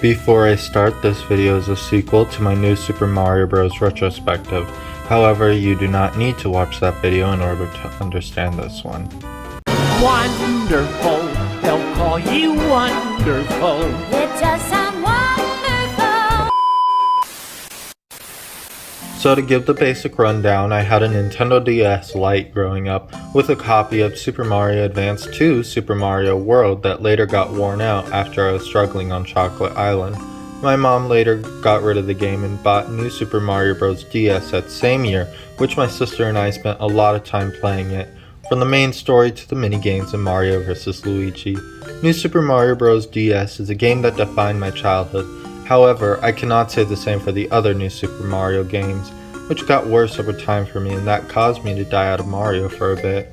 Before I start, this video is a sequel to my new Super Mario Bros. Retrospective. However, you do not need to watch that video in order to understand this one. Wonderful, they'll call you wonderful. It does sound wonderful. So to give the basic rundown, I had a Nintendo DS Lite growing up with a copy of Super Mario Advance 2 Super Mario World that later got worn out after I was struggling on Chocolate Island. My mom later got rid of the game and bought New Super Mario Bros. DS that same year, which my sister and I spent a lot of time playing it, from the main story to the minigames in Mario vs. Luigi. New Super Mario Bros. DS is a game that defined my childhood. However, I cannot say the same for the other New Super Mario games, which got worse over time for me, and that caused me to die out of Mario for a bit.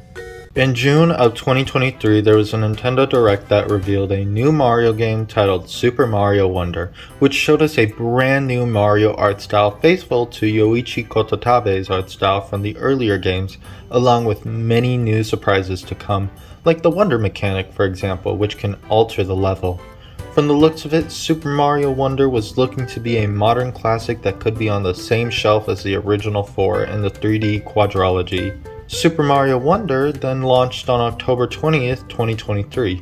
In June of 2023, there was a Nintendo Direct that revealed a new Mario game titled Super Mario Wonder, which showed us a brand new Mario art style faithful to Yoichi Kototabe's art style from the earlier games, along with many new surprises to come, like the Wonder mechanic for example, which can alter the level. From the looks of it, Super Mario Wonder was looking to be a modern classic that could be on the same shelf as the original 4 in the 3D quadrilogy. Super Mario Wonder then launched on October 20th, 2023.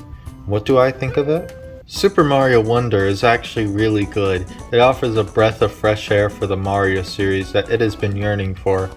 What do I think of it? Super Mario Wonder is actually really good. It offers a breath of fresh air for the Mario series that it has been yearning for.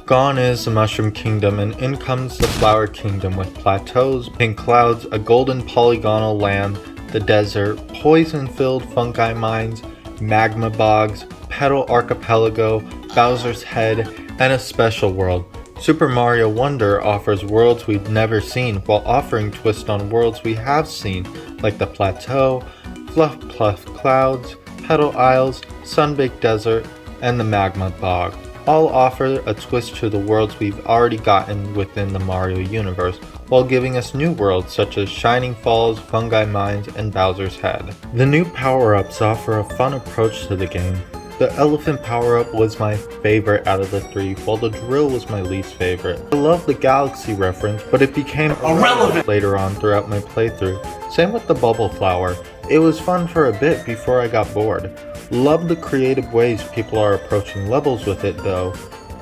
Gone is the Mushroom Kingdom and in comes the Flower Kingdom with plateaus, pink clouds, a golden polygonal land, the desert, poison-filled fungi mines, magma bogs, Petal Archipelago, Bowser's Head, and a special world. Super Mario Wonder offers worlds we've never seen while offering twists on worlds we have seen, like the Plateau, Fluff Pluff Clouds, Petal Isles, Sunbaked Desert, and the Magma Bog. All offer a twist to the worlds we've already gotten within the Mario universe, while giving us new worlds such as Shining Falls, Fungi Mines, and Bowser's Head. The new power-ups offer a fun approach to the game. The elephant power-up was my favorite out of the three, while the drill was my least favorite. I love the galaxy reference, but it became irrelevant later on throughout my playthrough. Same with the bubble flower. It was fun for a bit before I got bored. Love the creative ways people are approaching levels with it though.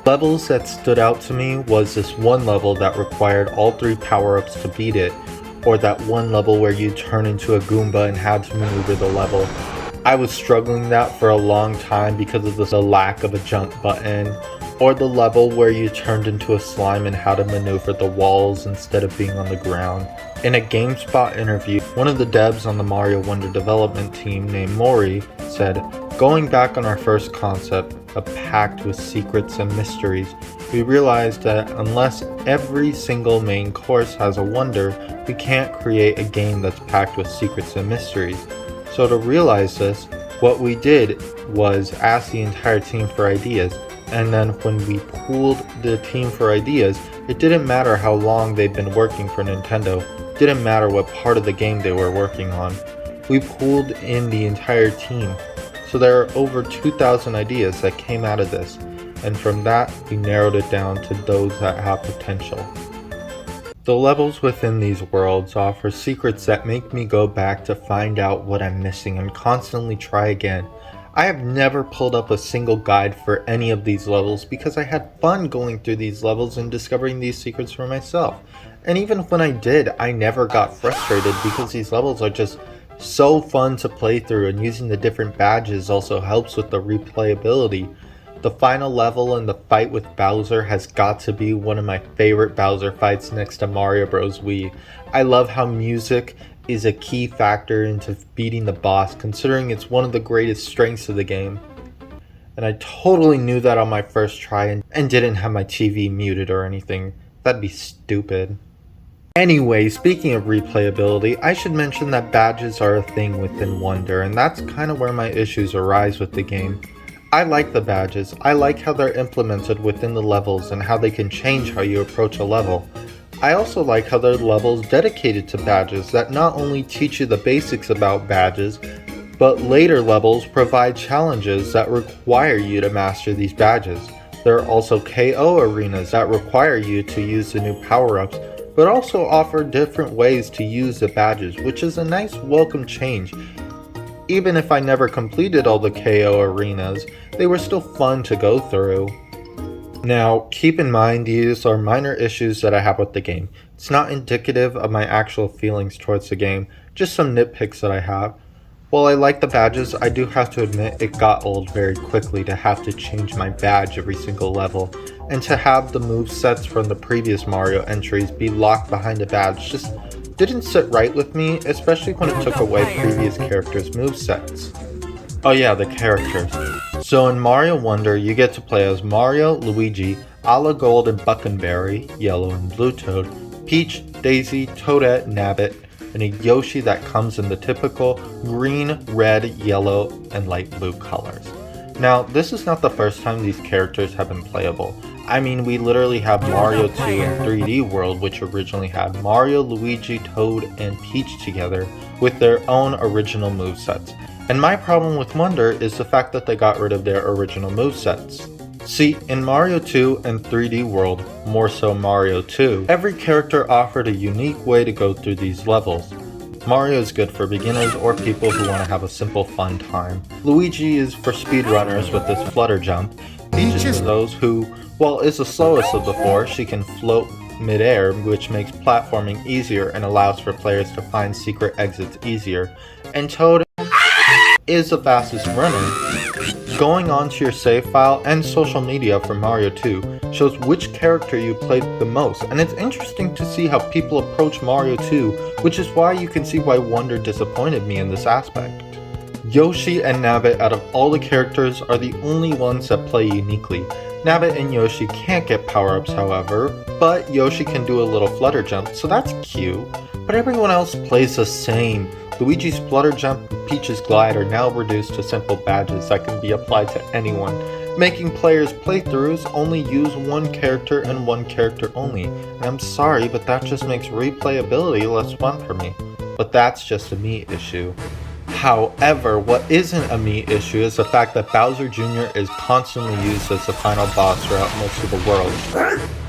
Levels that stood out to me was this one level that required all three power-ups to beat it, or that one level where you turn into a Goomba and had to maneuver the level. I was struggling that for a long time because of the lack of a jump button, or the level where you turned into a slime and had to maneuver the walls instead of being on the ground. In a GameSpot interview, one of the devs on the Mario Wonder development team named Mori said, "Going back on our first concept, a packed with secrets and mysteries, we realized that unless every single main course has a wonder, we can't create a game that's packed with secrets and mysteries. So to realize this, what we did was ask the entire team for ideas, and then when we pooled the team for ideas, it didn't matter how long they'd been working for Nintendo, didn't matter what part of the game they were working on. We pooled in the entire team. So there are over 2,000 ideas that came out of this, and from that we narrowed it down to those that have potential." The levels within these worlds offer secrets that make me go back to find out what I'm missing and constantly try again. I have never pulled up a single guide for any of these levels because I had fun going through these levels and discovering these secrets for myself. And even when I did, I never got frustrated because these levels are just so fun to play through, and using the different badges also helps with the replayability. The final level and the fight with Bowser has got to be one of my favorite Bowser fights next to Mario Bros. Wii. I love how music is a key factor into beating the boss, considering it's one of the greatest strengths of the game. And I totally knew that on my first try and didn't have my TV muted or anything. That'd be stupid. Anyway, speaking of replayability, I should mention that badges are a thing within Wonder, and that's kind of where my issues arise with the game. I like the badges. I like how they're implemented within the levels and how they can change how you approach a level. I also like how there are levels dedicated to badges that not only teach you the basics about badges, but later levels provide challenges that require you to master these badges. There are also KO arenas that require you to use the new power-ups, but also offer different ways to use the badges, which is a nice welcome change. Even if I never completed all the KO arenas, they were still fun to go through. Now, keep in mind these are minor issues that I have with the game. It's not indicative of my actual feelings towards the game, just some nitpicks that I have. While I like the badges, I do have to admit it got old very quickly to have to change my badge every single level, and to have the move sets from the previous Mario entries be locked behind a badge just didn't sit right with me, especially when it took away previous characters' movesets. Oh yeah, the characters. So in Mario Wonder, you get to play as Mario, Luigi, Ala Gold and Buckenberry, Yellow and Blue Toad, Peach, Daisy, Toadette, Nabbit, and a Yoshi that comes in the typical green, red, yellow, and light blue colors. Now, this is not the first time these characters have been playable. I mean, we literally have Mario 2 in 3D World, which originally had Mario, Luigi, Toad, and Peach together with their own original movesets. And my problem with Wonder is the fact that they got rid of their original movesets. See, in Mario 2 and 3D World, more so Mario 2, every character offered a unique way to go through these levels. Mario is good for beginners or people who want to have a simple fun time. Luigi is for speedrunners with his flutter jump. Peach is for those who, while is the slowest of the four, she can float mid-air, which makes platforming easier and allows for players to find secret exits easier. And Toad is the fastest runner. Going on to your save file and social media for Mario 2 shows which character you played the most, and it's interesting to see how people approach Mario 2, which is why you can see why Wonder disappointed me in this aspect. Yoshi and Nabbit out of all the characters are the only ones that play uniquely. Nabbit and Yoshi can't get power-ups however, but Yoshi can do a little flutter jump, so that's cute. But everyone else plays the same. Luigi's flutter jump and Peach's glide are now reduced to simple badges that can be applied to anyone, making players' playthroughs only use one character and one character only. And I'm sorry, but that just makes replayability less fun for me. But that's just a me issue. However, what isn't a me issue is the fact that Bowser Jr. is constantly used as the final boss throughout most of the world.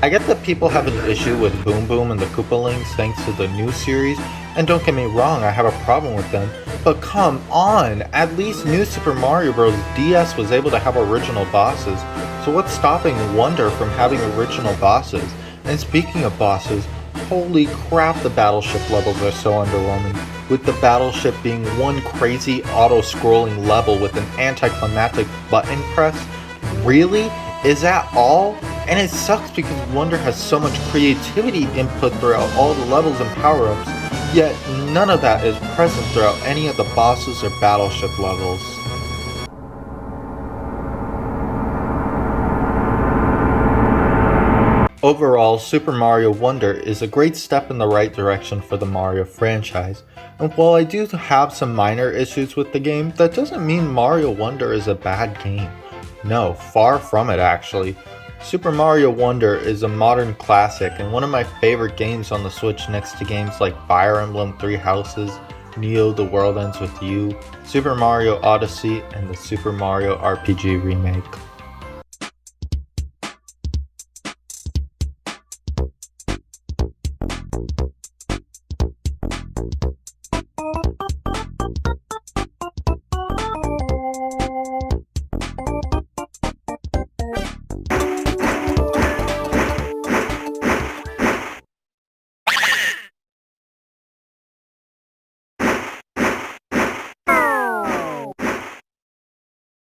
I get that people have an issue with Boom Boom and the Koopalings thanks to the new series, and don't get me wrong, I have a problem with them, but come on, at least New Super Mario Bros. DS was able to have original bosses, so what's stopping Wonder from having original bosses? And speaking of bosses, holy crap, the battleship levels are so underwhelming, with the battleship being one crazy auto-scrolling level with an anticlimactic button press. Really? Is that all? And it sucks because Wonder has so much creativity input throughout all the levels and power-ups, yet none of that is present throughout any of the bosses or battleship levels. Overall, Super Mario Wonder is a great step in the right direction for the Mario franchise, and while I do have some minor issues with the game, that doesn't mean Mario Wonder is a bad game. No, far from it actually. Super Mario Wonder is a modern classic and one of my favorite games on the Switch next to games like Fire Emblem Three Houses, Neo The World Ends With You, Super Mario Odyssey, and the Super Mario RPG remake.